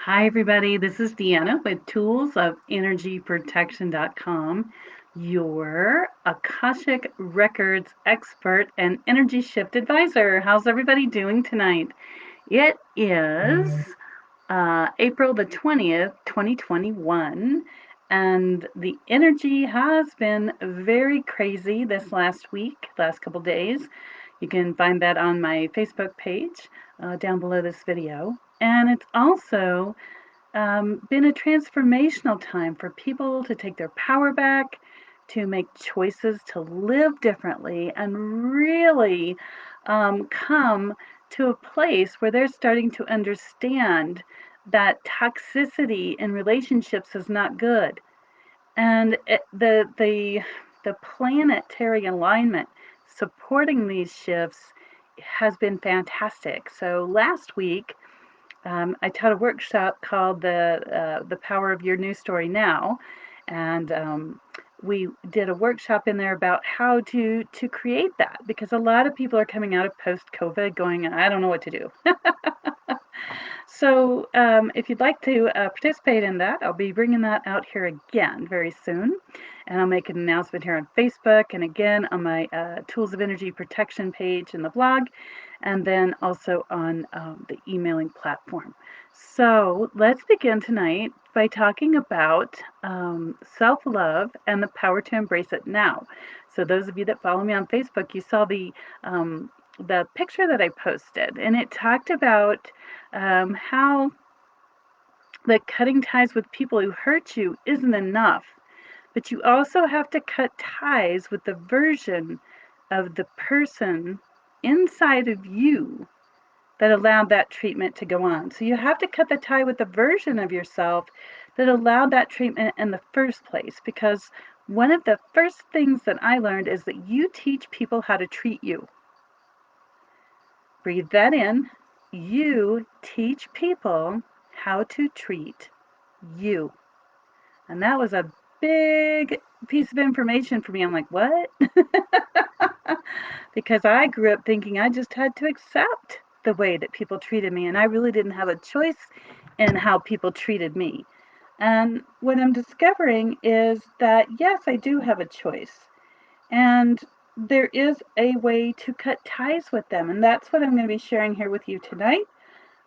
Hi, everybody. This is Deanna with toolsofenergyprotection.com, your Akashic Records expert and energy shift advisor. How's everybody doing tonight? It is April the 20th, 2021, and the energy has been very crazy this last week, last couple days. You can find that on my Facebook page down below this video. And it's also been a transformational time for people to take their power back, to make choices to live differently, and really come to a place where they're starting to understand that toxicity in relationships is not good. And the planetary alignment supporting these shifts has been fantastic. So last week, I taught a workshop called the Power of Your New Story Now, and we did a workshop in there about how to create that, because a lot of people are coming out of post COVID going, I don't know what to do. So if you'd like to participate in that, I'll be bringing that out here again very soon. And I'll make an announcement here on Facebook and again on my Tools of Energy Protection page in the blog, and then also on the emailing platform. So let's begin tonight by talking about self-love and the power to embrace it now. So those of you that follow me on Facebook, you saw the picture that I posted, and it talked about how that cutting ties with people who hurt you isn't enough, but you also have to cut ties with the version of the person inside of you that allowed that treatment to go on. So you have to cut the tie with the version of yourself that allowed that treatment in the first place, because one of the first things that I learned is that you teach people how to treat you. Breathe that in. You teach people how to treat you. And that was a big piece of information for me. I'm like, what? Because I grew up thinking I just had to accept the way that people treated me, and I really didn't have a choice in how people treated me. And what I'm discovering is that, yes, I do have a choice. And there is a way to cut ties with them. And that's what I'm going to be sharing here with you tonight.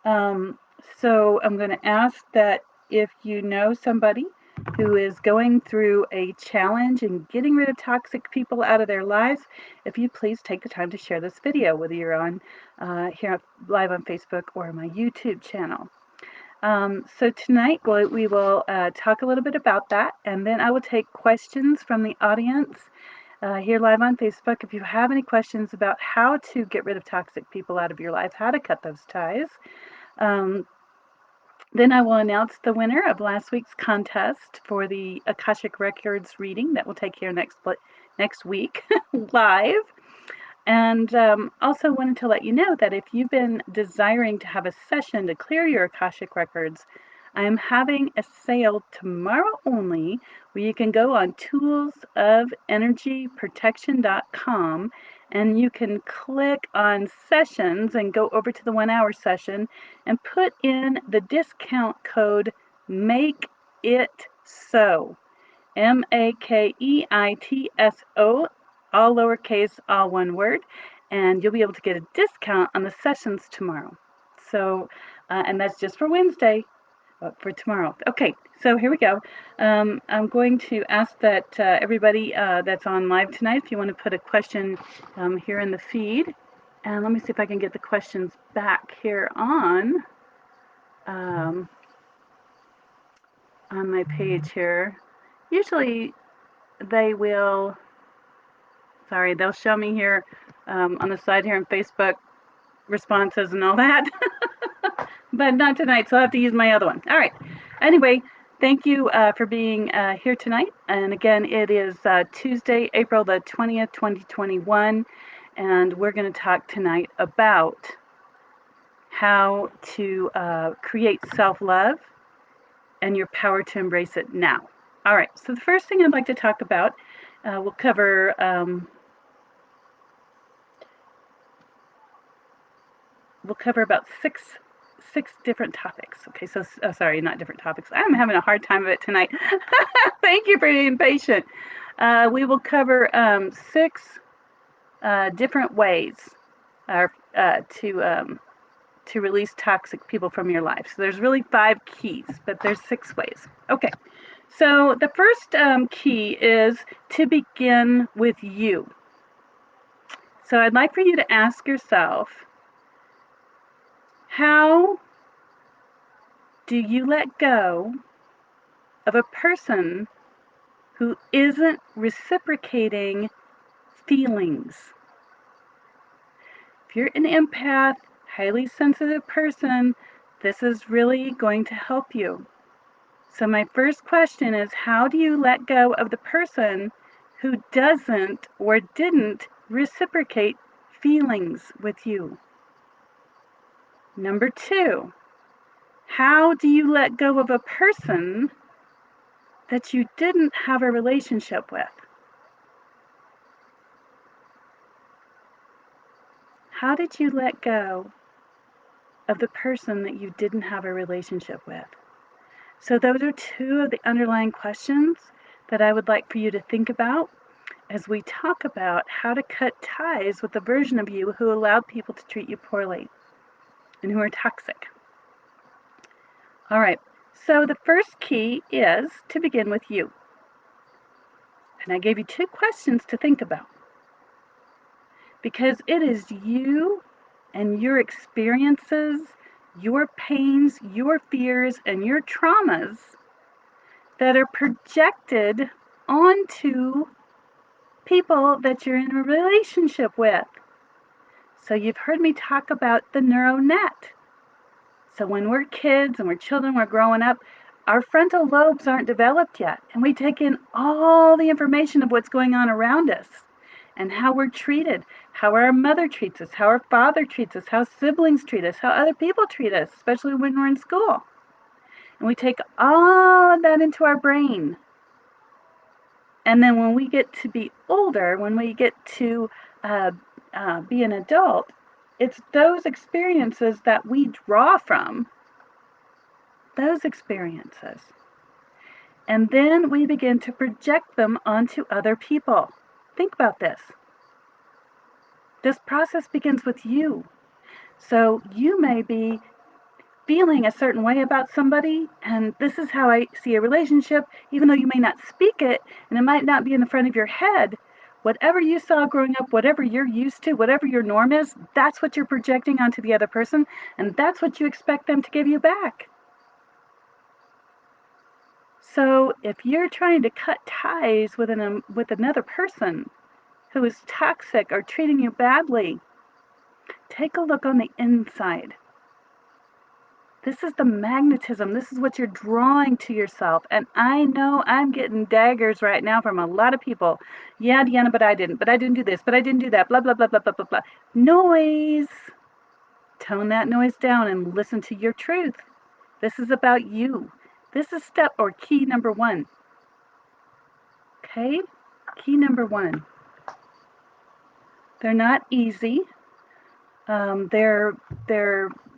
Um, so I'm going to ask that if you know somebody who is going through a challenge in getting rid of toxic people out of their lives, if you please take the time to share this video, whether you're on here live on Facebook or my YouTube channel. So tonight we will talk a little bit about that, and then I will take questions from the audience here live on Facebook. If you have any questions about how to get rid of toxic people out of your life, how to cut those ties, um, then I will announce the winner of last week's contest for the Akashic Records reading that will take here next week live. And also wanted to let you know that if you've been desiring to have a session to clear your Akashic Records, I'm having a sale tomorrow only where you can go on toolsofenergyprotection.com and you can click on sessions and go over to the 1 hour session and put in the discount code Make It So. MAKEITSO, all lowercase, all one word, and you'll be able to get a discount on the sessions tomorrow. So, and that's just for Wednesday, for tomorrow. Okay, so here we go. I'm going to ask that everybody that's on live tonight, if you want to put a question here in the feed, and let me see if I can get the questions back here um, on my page here. Usually they will, sorry, they'll show me here on the side here on Facebook responses and all that, but not tonight, so I'll have to use my other one. All right. Anyway, thank you for being here tonight. And again, it is Tuesday, April the 20th, 2021, and we're going to talk tonight about how to create self-love and your power to embrace it now. All right, so the first thing I'd like to talk about, we'll cover about six 6 different topics. Okay, so, sorry, not different topics. I'm having a hard time of it tonight. Thank you for being patient. We will cover 6 different ways to release toxic people from your life. So there's really 5 keys, but there's 6 ways. Okay, so the first key is to begin with you. So I'd like for you to ask yourself, how do you let go of a person who isn't reciprocating feelings? If you're an empath, highly sensitive person, this is really going to help you. So my first question is, how do you let go of the person who doesn't or didn't reciprocate feelings with you? Number 2, how do you let go of a person that you didn't have a relationship with? How did you let go of the person that you didn't have a relationship with? So those are 2 of the underlying questions that I would like for you to think about as we talk about how to cut ties with the version of you who allowed people to treat you poorly and who are toxic. All right, so the first key is to begin with you. And I gave you 2 questions to think about, because it is you and your experiences, your pains, your fears, and your traumas that are projected onto people that you're in a relationship with. So you've heard me talk about the neural net. So when we're kids and we're children, we're growing up, our frontal lobes aren't developed yet, and we take in all the information of what's going on around us and how we're treated, how our mother treats us, how our father treats us, how siblings treat us, how other people treat us, especially when we're in school. And we take all of that into our brain. And then when we get to be older, when we get to be an adult, it's those experiences that we draw from, those experiences. And then we begin to project them onto other people. Think about this. This process begins with you. So you may be feeling a certain way about somebody, and this is how I see a relationship, even though you may not speak it, and it might not be in the front of your head. Whatever you saw growing up, whatever you're used to, whatever your norm is, that's what you're projecting onto the other person, and that's what you expect them to give you back. So if you're trying to cut ties with another person who is toxic or treating you badly, take a look on the inside. This is the magnetism. This is what you're drawing to yourself. And I know I'm getting daggers right now from a lot of people. Yeah, Deanna, but I didn't do this, but I didn't do that, blah, blah, blah, blah, blah, blah, blah. Noise. Tone that noise down and listen to your truth. This is about you. This is step or key number 1. Okay? Key number 1. They're not easy. They're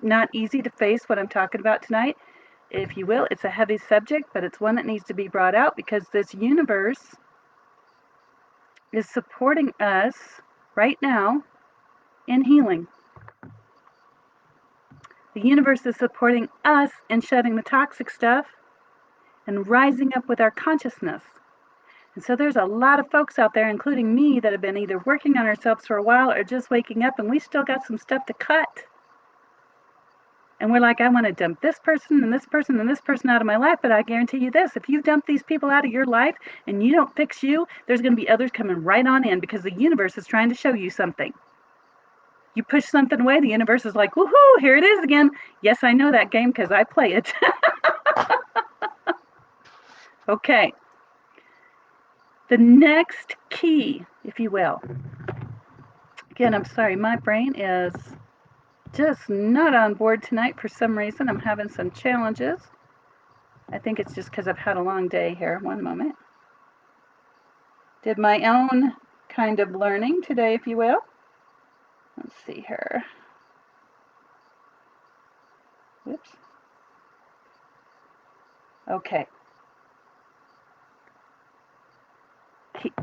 not easy to face what I'm talking about tonight. If you will, it's a heavy subject, but it's one that needs to be brought out because this universe is supporting us right now in healing. The universe is supporting us in shedding the toxic stuff and rising up with our consciousness. And so there's a lot of folks out there, including me, that have been either working on ourselves for a while or just waking up, and we still got some stuff to cut. And we're like, I want to dump this person and this person and this person out of my life, but I guarantee you this, if you dump these people out of your life and you don't fix you, there's going to be others coming right on in because the universe is trying to show you something. You push something away, the universe is like, woohoo, here it is again. Yes, I know that game because I play it. Okay. The next key, if you will. Again, I'm sorry, my brain is just not on board tonight for some reason. I'm having some challenges. I think it's just because I've had a long day here. One moment. Did my own kind of learning today, if you will. Let's see here. Oops. Okay.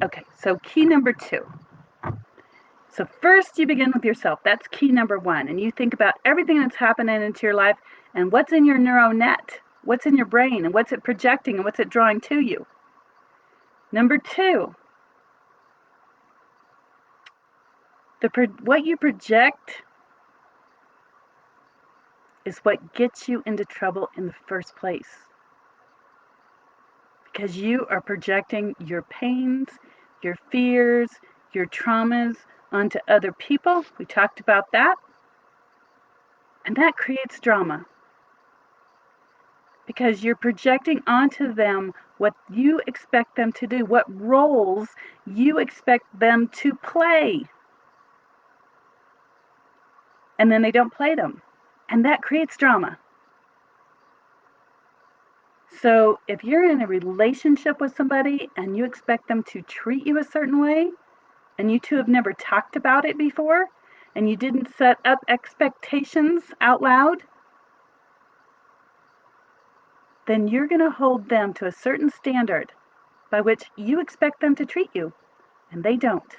Okay, so key number 2. So first you begin with yourself. That's key number 1. And you think about everything that's happening into your life and what's in your neural net, what's in your brain, and what's it projecting and what's it drawing to you. Number 2, what you project is what gets you into trouble in the first place. Because you are projecting your pains, your fears, your traumas onto other people. We talked about that. And that creates drama. Because you're projecting onto them what you expect them to do, what roles you expect them to play. And then they don't play them. And that creates drama. So if you're in a relationship with somebody and you expect them to treat you a certain way, and you two have never talked about it before, and you didn't set up expectations out loud, then you're going to hold them to a certain standard by which you expect them to treat you, and they don't.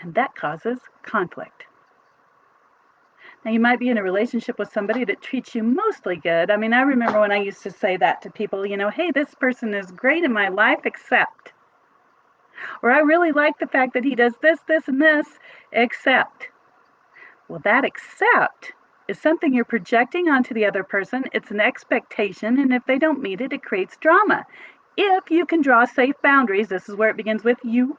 And that causes conflict. Now, you might be in a relationship with somebody that treats you mostly good. I mean, I remember when I used to say that to people, hey, this person is great in my life, except. Or I really like the fact that he does this, this, and this, except. Well, that except is something you're projecting onto the other person. It's an expectation, and if they don't meet it, it creates drama. If you can draw safe boundaries, this is where it begins with you.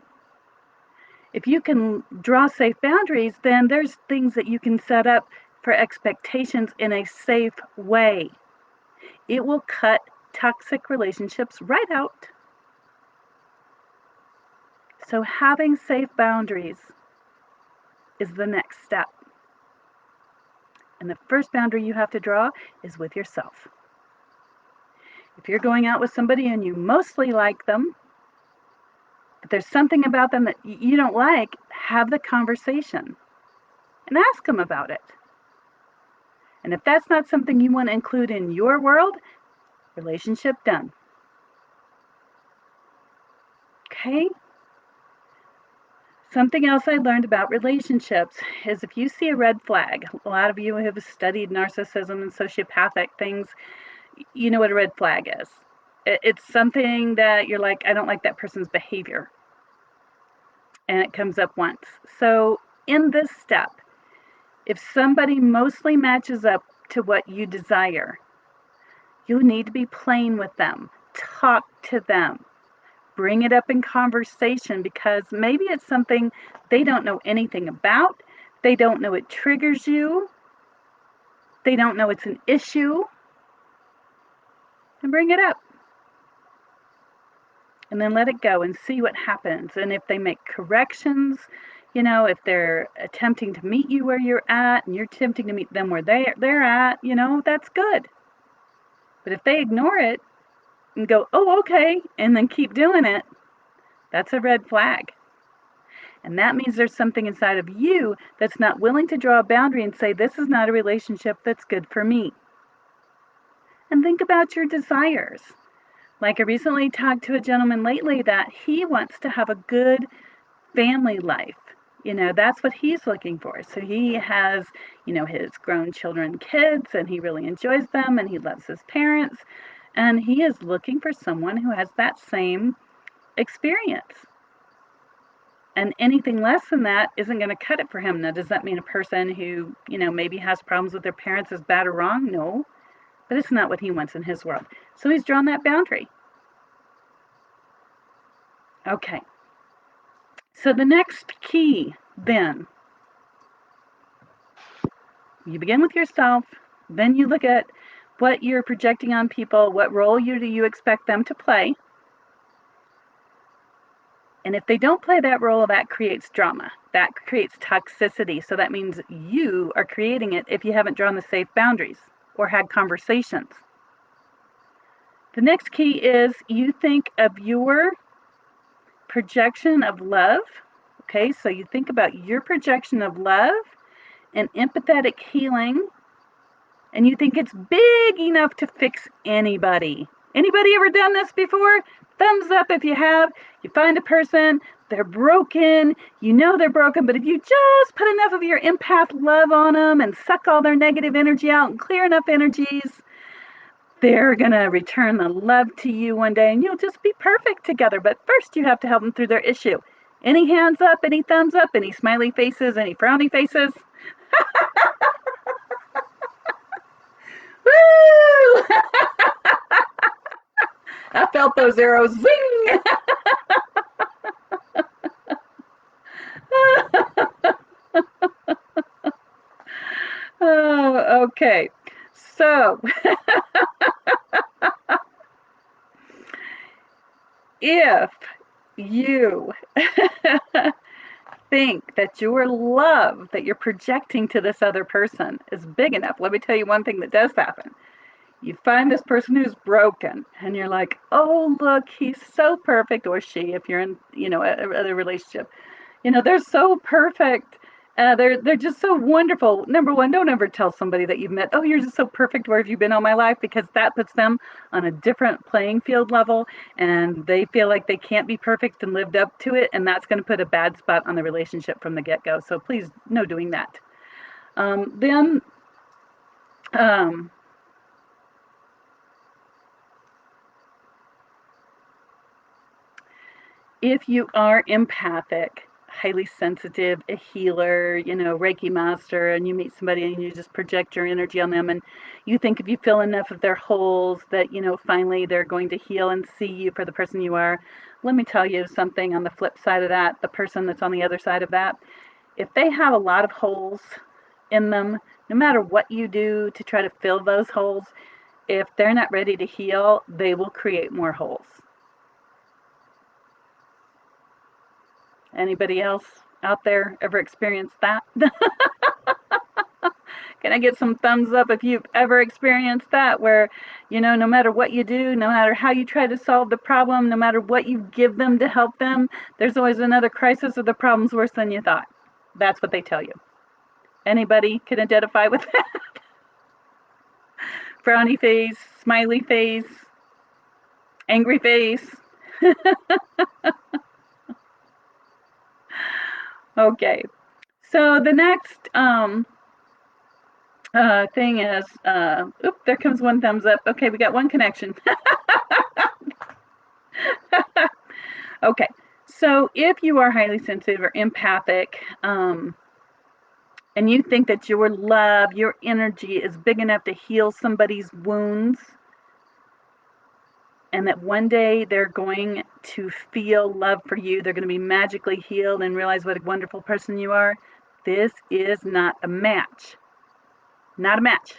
If you can draw safe boundaries, then there's things that you can set up for expectations in a safe way. It will cut toxic relationships right out. So having safe boundaries is the next step. And the first boundary you have to draw is with yourself. If you're going out with somebody and you mostly like them, but there's something about them that you don't like, have the conversation and ask them about it. And if that's not something you want to include in your world, relationship done. Okay? Something else I learned about relationships is if you see a red flag, a lot of you have studied narcissism and sociopathic things, you know what a red flag is. It's something that you're like, I don't like that person's behavior. And it comes up once. So in this step, if somebody mostly matches up to what you desire, you need to be plain with them. Talk to them. Bring it up in conversation because maybe it's something they don't know anything about. They don't know it triggers you. They don't know it's an issue. And bring it up. And then let it go and see what happens. And if they make corrections, if they're attempting to meet you where you're at and you're attempting to meet them where they're at, that's good. But if they ignore it and go, oh, okay, and then keep doing it, that's a red flag. And that means there's something inside of you that's not willing to draw a boundary and say, this is not a relationship that's good for me. And think about your desires. Like I recently talked to a gentleman lately that he wants to have a good family life. That's what he's looking for. So he has, his grown children, kids, and he really enjoys them and he loves his parents. And he is looking for someone who has that same experience. And anything less than that isn't going to cut it for him. Now, does that mean a person who, maybe has problems with their parents is bad or wrong? No. But it's not what he wants in his world. So he's drawn that boundary. Okay. So the next key, then, you begin with yourself, then you look at what you're projecting on people, what role do you expect them to play. And if they don't play that role, that creates drama. That creates toxicity. So that means you are creating it if you haven't drawn the safe boundaries or had conversations. The next key is you think of your projection of love. Okay, so you think about your projection of love and empathetic healing, and you think it's big enough to fix anybody. Anybody ever done this before? Thumbs up if you have. You find a person, they're broken, you know they're broken, but if you just put enough of your empath love on them and suck all their negative energy out and clear enough energies, they're going to return the love to you one day and you'll just be perfect together. But first, you have to help them through their issue. Any hands up, any thumbs up, any smiley faces, any frowny faces? Woo! I felt those arrows zing. Oh, okay. So, if you think that your love that you're projecting to this other person is big enough, let me tell you one thing that does happen. You find this person who's broken, and you're like, "Oh, look, he's so perfect," or she, if you're in, a relationship. They're so perfect. They're just so wonderful. Number one, don't ever tell somebody that you've met, "Oh, you're just so perfect. Where have you been all my life?" Because that puts them on a different playing field level, and they feel like they can't be perfect and lived up to it, and that's going to put a bad spot on the relationship from the get-go. So please, no doing that. Then, um, if you are empathic, highly sensitive, a healer, Reiki master, and you meet somebody and you just project your energy on them, and you think if you fill enough of their holes that, finally they're going to heal and see you for the person you are. Let me tell you something on the flip side of that, the person that's on the other side of that, if they have a lot of holes in them, no matter what you do to try to fill those holes, if they're not ready to heal, they will create more holes. Anybody else out there ever experienced that? Can I get some thumbs up if you've ever experienced that, where, no matter what you do, no matter how you try to solve the problem, no matter what you give them to help them, there's always another crisis or the problem's worse than you thought. That's what they tell you. Anybody can identify with that? Frowny face, smiley face, angry face. Okay. So the next thing is, there comes one thumbs up. Okay, we got one connection. Okay, so if you are highly sensitive or empathic, and you think that your love, your energy is big enough to heal somebody's wounds, and that one day they're going to feel love for you, they're going to be magically healed and realize what a wonderful person you are, this is not a match. Not a match.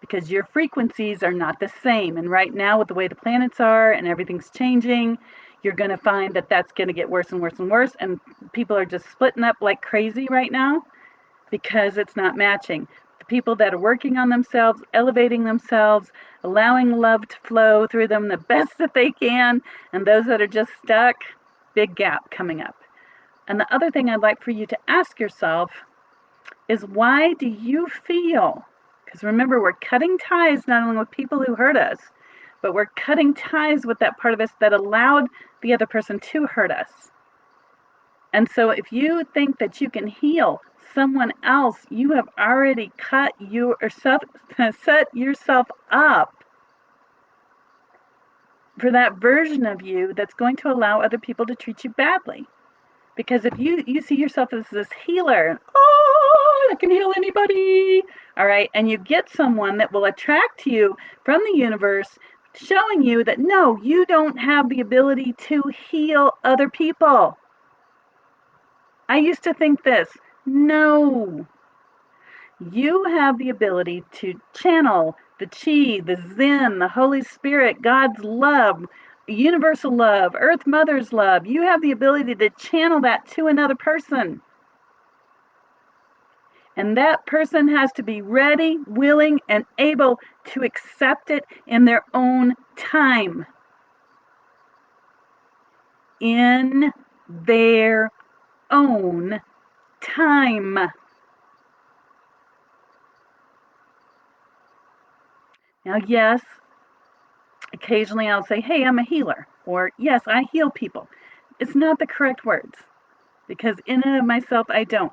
Because your frequencies are not the same. And right now, with the way the planets are and everything's changing, you're going to find that that's going to get worse and worse and worse. And people are just splitting up like crazy right now because it's not matching. The people that are working on themselves, elevating themselves, allowing love to flow through them the best that they can, and those that are just stuck, big gap coming up. And the other thing I'd like for you to ask yourself is, why do you feel? Because remember, we're cutting ties not only with people who hurt us, but we're cutting ties with that part of us that allowed the other person to hurt us. And so if you think that you can heal someone else, you have already set yourself up for that version of you that's going to allow other people to treat you badly. Because if you see yourself as this healer, oh, I can heal anybody, all right, and you get someone that will attract you from the universe, showing you that no, you don't have the ability to heal other people. I used to think this. No, you have the ability to channel the chi, the zen, the Holy Spirit, God's love, universal love, Earth Mother's love. You have the ability to channel that to another person. And that person has to be ready, willing, and able to accept it in their own time. In their own time. Now, yes, occasionally I'll say, hey, I'm a healer, or yes, I heal people. It's not the correct words because in and of myself, I don't.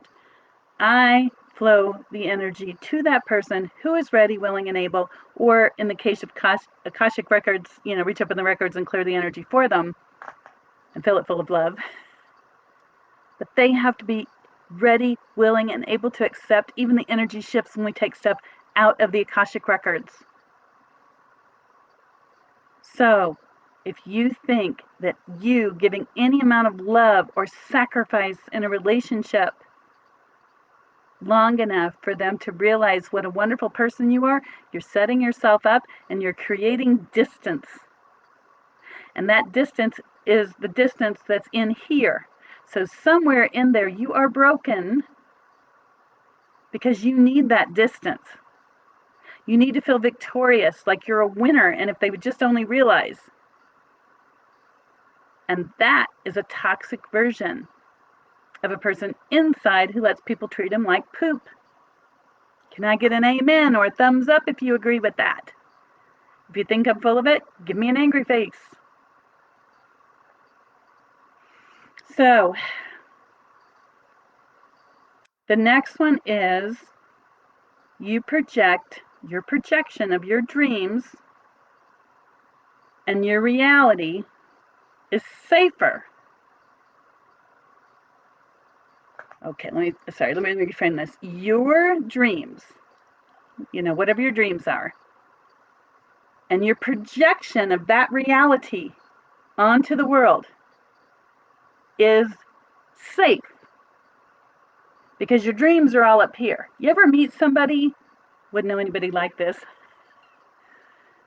I flow the energy to that person who is ready, willing, and able, or in the case of Akashic records, reach up in the records and clear the energy for them and fill it full of love. But they have to be ready, willing, and able to accept even the energy shifts when we take stuff out of the Akashic records. So, if you think that you giving any amount of love or sacrifice in a relationship long enough for them to realize what a wonderful person you are, you're setting yourself up and you're creating distance. And that distance is the distance that's in here. So somewhere in there you are broken because you need that distance. You need to feel victorious, like you're a winner, and if they would just only realize. And that is a toxic version of a person inside who lets people treat them like poop. Can I get an amen or a thumbs up if you agree with that? If you think I'm full of it, give me an angry face. So, the next one is you project your projection of your dreams, and your reality is safer. Okay, let me reframe this. Your dreams, whatever your dreams are, and your projection of that reality onto the world is safe because your dreams are all up here. You ever meet somebody, wouldn't know anybody like this,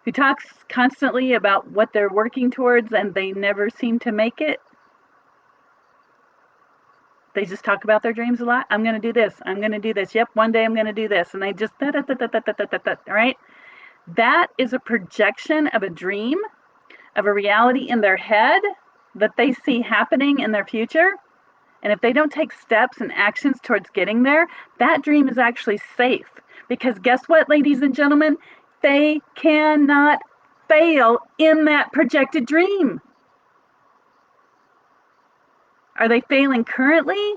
who talks constantly about what they're working towards and they never seem to make it? They just talk about their dreams a lot. I'm going to do this. I'm going to do this. Yep, one day I'm going to do this. And they just, right? That is a projection of a dream, of a reality in their head that they see happening in their future. And if they don't take steps and actions towards getting there, that dream is actually safe. Because guess what, ladies and gentlemen? They cannot fail in that projected dream. Are they failing currently?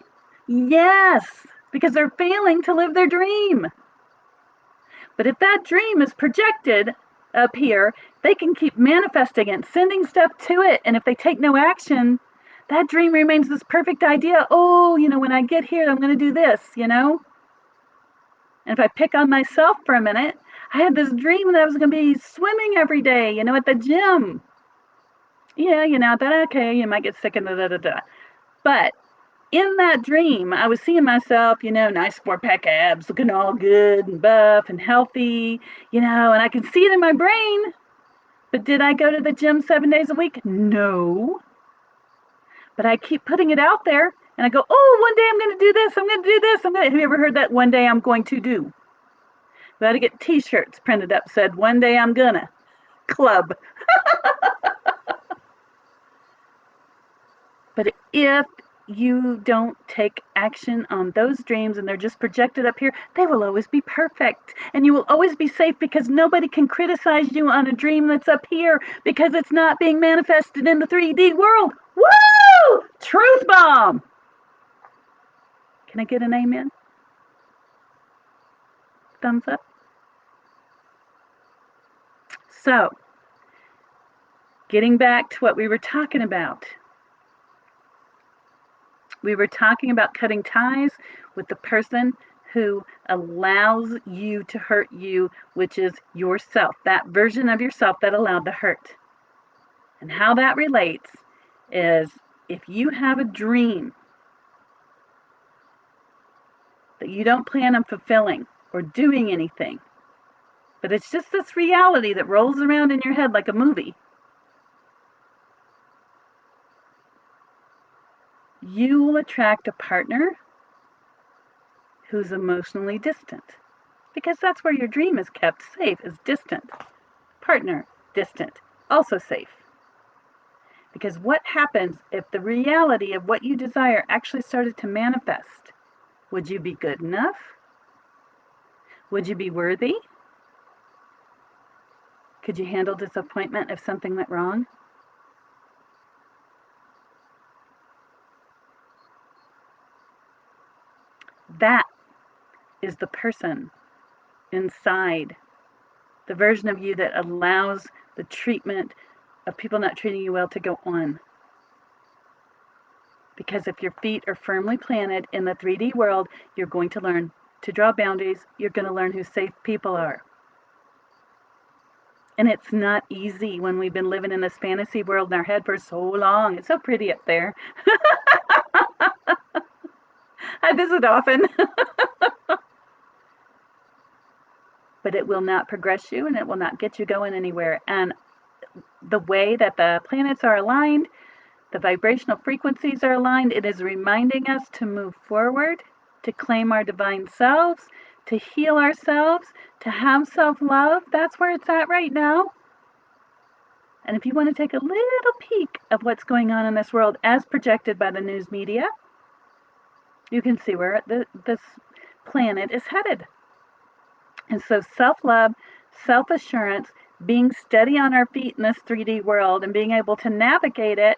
Yes, because they're failing to live their dream. But if that dream is projected up here, they can keep manifesting it, sending stuff to it. And if they take no action, that dream remains this perfect idea. Oh, when I get here, I'm going to do this, And if I pick on myself for a minute, I had this dream that I was going to be swimming every day, at the gym. Yeah, okay, you might get sick and da. But in that dream, I was seeing myself, nice 4-pack abs, looking all good and buff and healthy, and I can see it in my brain. But did I go to the gym 7 days a week? No. But I keep putting it out there, and I go, oh, one day I'm going to do this, I'm going to do this. Have you ever heard that one day I'm going to do? We had to get t-shirts printed up, said one day I'm gonna. Club. But if you don't take action on those dreams and they're just projected up here, they will always be perfect. And you will always be safe because nobody can criticize you on a dream that's up here because it's not being manifested in the 3D world. Woo! Truth bomb! Can I get an amen? Thumbs up? So, getting back to what we were talking about. We were talking about cutting ties with the person who allows you to hurt you, which is yourself, that version of yourself that allowed the hurt. And how that relates is if you have a dream that you don't plan on fulfilling or doing anything, but it's just this reality that rolls around in your head like a movie, you will attract a partner who's emotionally distant. Because that's where your dream is kept safe, is distant. Partner, distant, also safe. Because what happens if the reality of what you desire actually started to manifest? Would you be good enough? Would you be worthy? Could you handle disappointment if something went wrong? That is the person inside, the version of you that allows the treatment of people not treating you well to go on. Because if your feet are firmly planted in the 3D world, you're going to learn to draw boundaries. You're going to learn who safe people are. And it's not easy when we've been living in this fantasy world in our head for so long. It's so pretty up there. I visit often. But it will not progress you and it will not get you going anywhere. And the way that the planets are aligned, the vibrational frequencies are aligned, it is reminding us to move forward, to claim our divine selves, to heal ourselves, to have self-love. That's where it's at right now. And if you want to take a little peek of what's going on in this world as projected by the news media, you can see where this planet is headed. And so self-love, self-assurance, being steady on our feet in this 3D world and being able to navigate it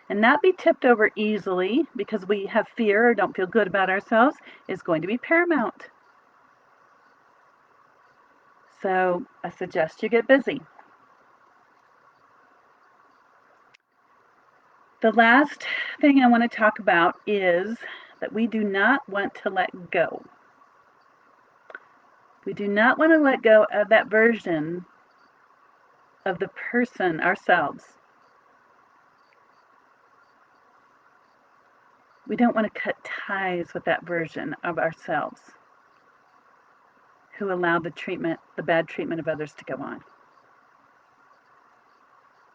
and not be tipped over easily because we have fear or don't feel good about ourselves is going to be paramount. So I suggest you get busy. The last thing I want to talk about is that we do not want to let go. We do not want to let go of that version of the person, ourselves. We don't want to cut ties with that version of ourselves who allowed the bad treatment of others to go on.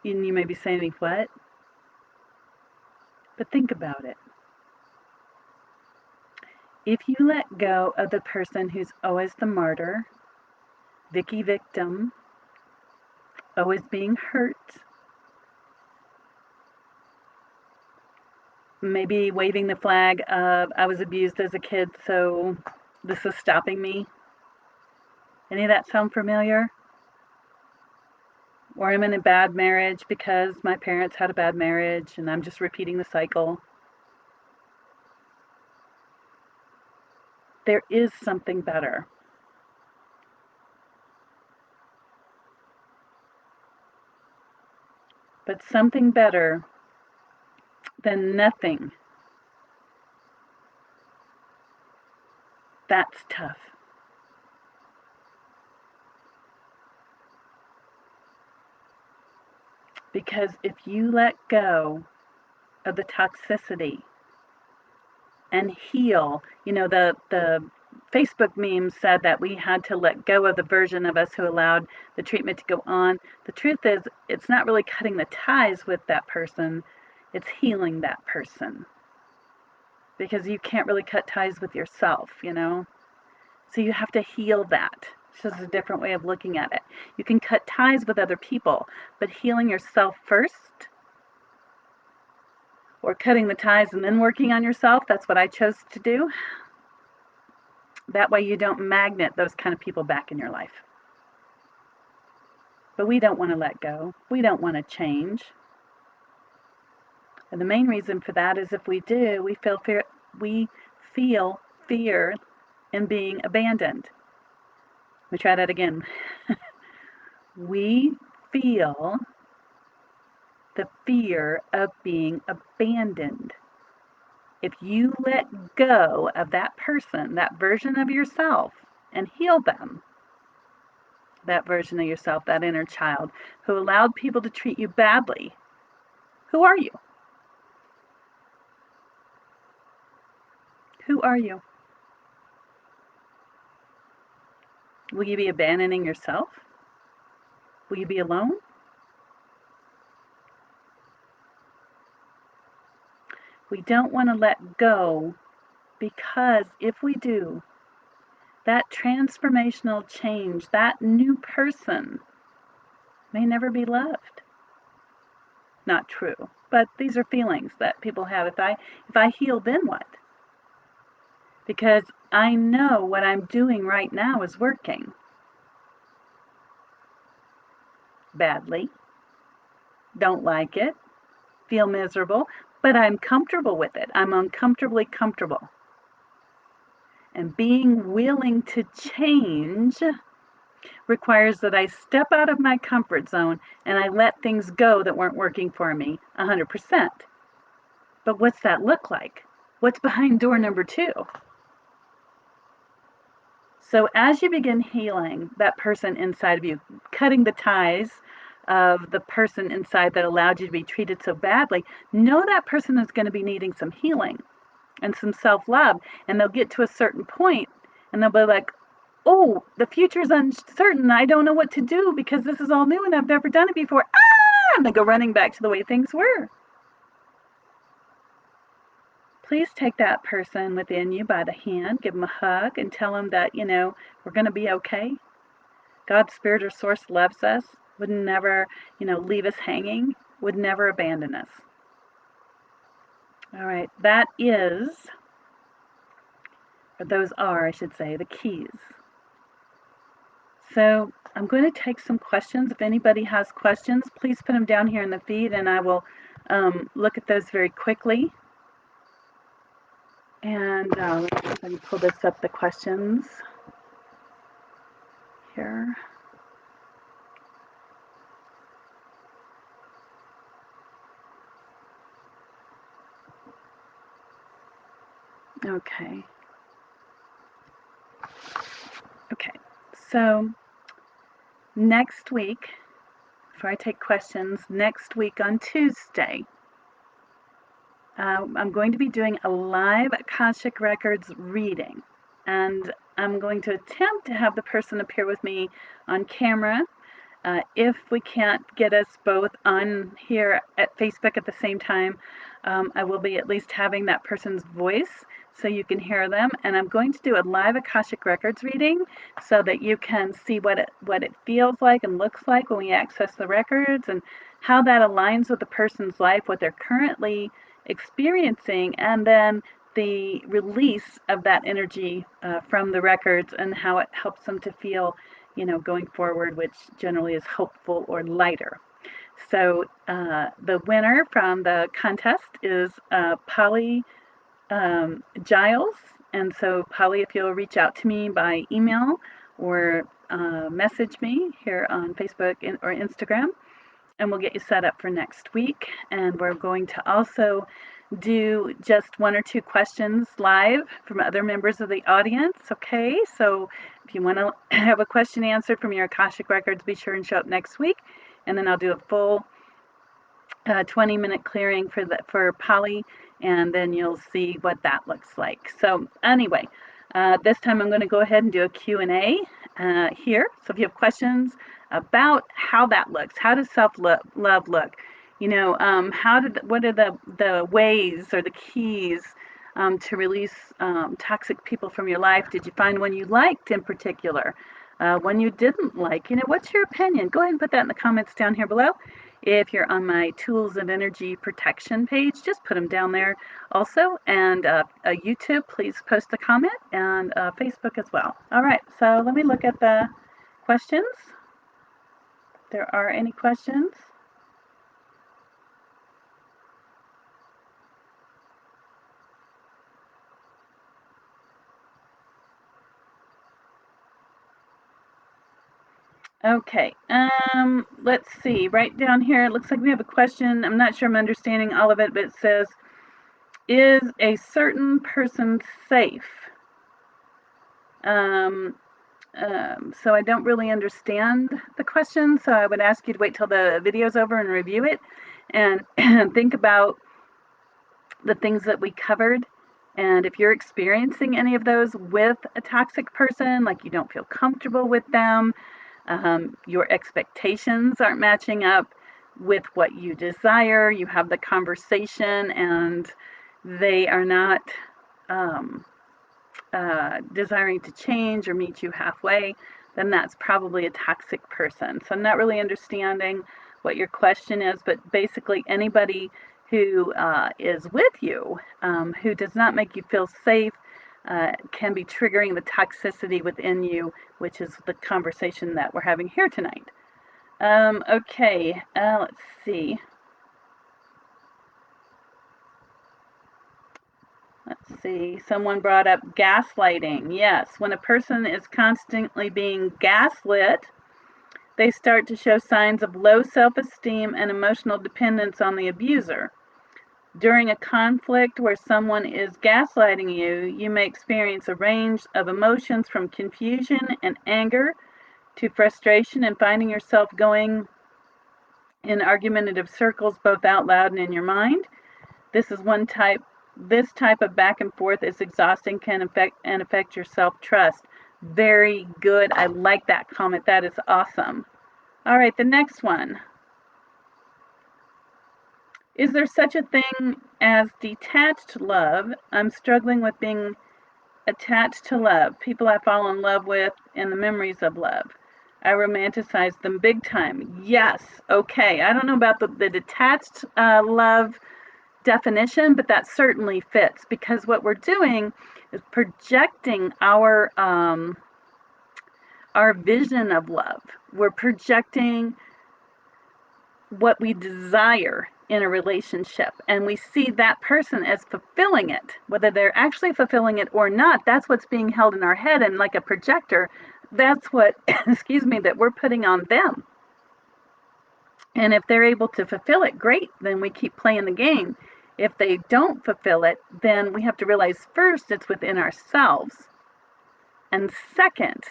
And you may be saying, what? But think about it. If you let go of the person who's always the martyr, Vicky victim, always being hurt, maybe waving the flag of I was abused as a kid, so this is stopping me. Any of that sound familiar? Or I'm in a bad marriage because my parents had a bad marriage and I'm just repeating the cycle. There is something better. But something better than nothing. That's tough. Because if you let go of the toxicity and heal, the Facebook meme said that we had to let go of the version of us who allowed the treatment to go on. The truth is, it's not really cutting the ties with that person, it's healing that person. Because you can't really cut ties with yourself. So you have to heal that. It's just a different way of looking at it. You can cut ties with other people, but healing yourself first, or cutting the ties and then working on yourself, that's what I chose to do. That way you don't magnet those kind of people back in your life. But we don't want to let go. We don't want to change. And the main reason for that is if we do, we feel fear in being abandoned. Let me try that again. We feel the fear of being abandoned. If you let go of that person, that version of yourself, and heal them, that version of yourself, that inner child who allowed people to treat you badly, who are you? Who are you? Will you be abandoning yourself? Will you be alone? We don't want to let go because if we do, that transformational change, that new person may never be loved. Not true, but these are feelings that people have. If I heal, then what? Because I know what I'm doing right now is working. badly, don't like it, feel miserable, but I'm comfortable with it. I'm uncomfortably comfortable. And being willing to change requires that I step out of my comfort zone and I let things go that weren't working for me 100%. But what's that look like? What's behind door number 2? So as you begin healing that person inside of you, cutting the ties of the person inside that allowed you to be treated so badly, know that person is going to be needing some healing and some self-love. And they'll get to a certain point and they'll be like, oh, the future's uncertain. I don't know what to do because this is all new and I've never done it before. Ah! And they go running back to the way things were. Please take that person within you by the hand, give them a hug, and tell them that, we're going to be okay. God's Spirit or Source loves us, would never, leave us hanging, would never abandon us. All right, that is, or those are, I should say, the keys. So I'm going to take some questions. If anybody has questions, please put them down here in the feed, and I will look at those very quickly. And let me see if I can pull this up, the questions here. Okay. Okay, so next week, before I take questions, next week on Tuesday, I'm going to be doing a live Akashic Records reading. And I'm going to attempt to have the person appear with me on camera. If we can't get us both on here at Facebook at the same time, I will be at least having that person's voice so you can hear them. And I'm going to do a live Akashic Records reading so that you can see what it feels like and looks like when we access the records and how that aligns with the person's life, what they're currently experiencing, and then the release of that energy from the records and how it helps them to feel going forward, which generally is hopeful or lighter. So the winner from the contest is Polly Giles. And so, Polly, if you'll reach out to me by email or message me here on Facebook or Instagram, and we'll get you set up for next week. And we're going to also do just 1 or 2 questions live from other members of the audience. Okay, so if you want to have a question answered from your Akashic Records, be sure and show up next week, and then I'll do a full 20-minute clearing for Polly, and then you'll see what that looks like. So anyway, this time I'm going to go ahead and do a Q&A here. So if you have questions about how that looks, how does self-love look? What are the ways or the keys to release toxic people from your life? Did you find one you liked in particular? One you didn't like? What's your opinion? Go ahead and put that in the comments down here below. If you're on my Tools of Energy Protection page, just put them down there also. And YouTube, please post a comment, and Facebook as well. All right, so let me look at the questions. If there are any questions. Okay, let's see. Right down here, it looks like we have a question. I'm not sure I'm understanding all of it, but it says, is a certain person safe? So I don't really understand the question, so I would ask you to wait till the video's over and review it and think about the things that we covered. And if you're experiencing any of those with a toxic person, like you don't feel comfortable with them, your expectations aren't matching up with what you desire, you have the conversation and they are not desiring to change or meet you halfway, then that's probably a toxic person. So I'm not really understanding what your question is, but basically anybody who is with you, who does not make you feel safe, can be triggering the toxicity within you, which is the conversation that we're having here tonight. Okay, let's see. Let's see. Someone brought up gaslighting. Yes, when a person is constantly being gaslit, they start to show signs of low self-esteem and emotional dependence on the abuser. During a conflict where someone is gaslighting you, you may experience a range of emotions from confusion and anger to frustration and finding yourself going in argumentative circles both out loud and in your mind. This is one type this type of back and forth is exhausting, can affect your self-trust. Very good. I like that comment. That is awesome. All right, the next one. Is there such a thing as detached love? I'm struggling with being attached to love, people I fall in love with, and the memories of love. I romanticize them big time. Yes, okay. I don't know about the detached love definition, but that certainly fits because what we're doing is projecting our vision of love. We're projecting what we desire in a relationship, and we see that person as fulfilling it. Whether they're actually fulfilling it or not, that's what's being held in our head, and like a projector, that's what excuse me, that we're putting on them. And if they're able to fulfill it, great, then we keep playing the game. If they don't fulfill it, then we have to realize first it's within ourselves, and second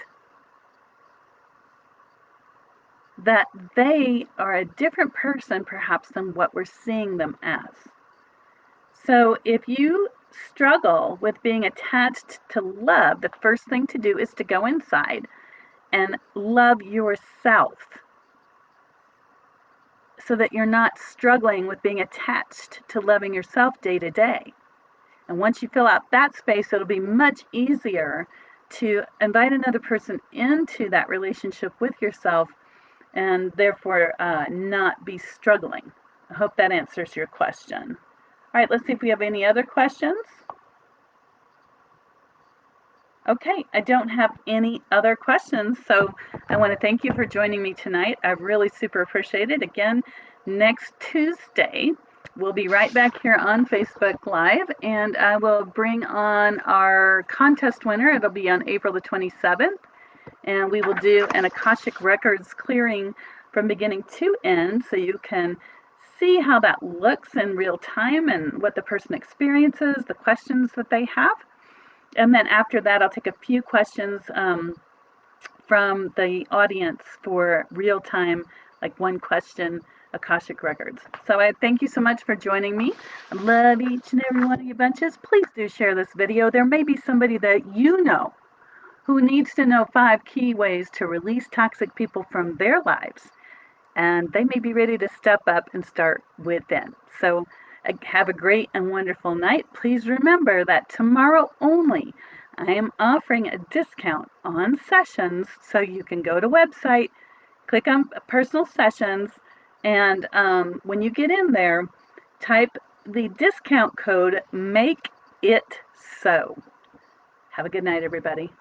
that they are a different person perhaps than what we're seeing them as. So if you struggle with being attached to love, the first thing to do is to go inside and love yourself so that you're not struggling with being attached to loving yourself day to day. And once you fill out that space, it'll be much easier to invite another person into that relationship with yourself and therefore not be struggling. I hope that answers your question. All right, let's see if we have any other questions. Okay, I don't have any other questions, so I want to thank you for joining me tonight. I really super appreciate it. Again, next Tuesday, we'll be right back here on Facebook Live, and I will bring on our contest winner. It'll be on April the 27th, and we will do an Akashic Records clearing from beginning to end, so you can see how that looks in real time and what the person experiences, the questions that they have. And then after that, I'll take a few questions from the audience for real time, like one question, Akashic Records. So I thank you so much for joining me. I love each and every one of you bunches. Please do share this video. There may be somebody that you know who needs to know 5 key ways to release toxic people from their lives. And they may be ready to step up and start within. So have a great and wonderful night. Please remember that tomorrow only I am offering a discount on sessions, so you can go to website, click on personal sessions, and when you get in there, type the discount code, make it so. Have a good night, everybody.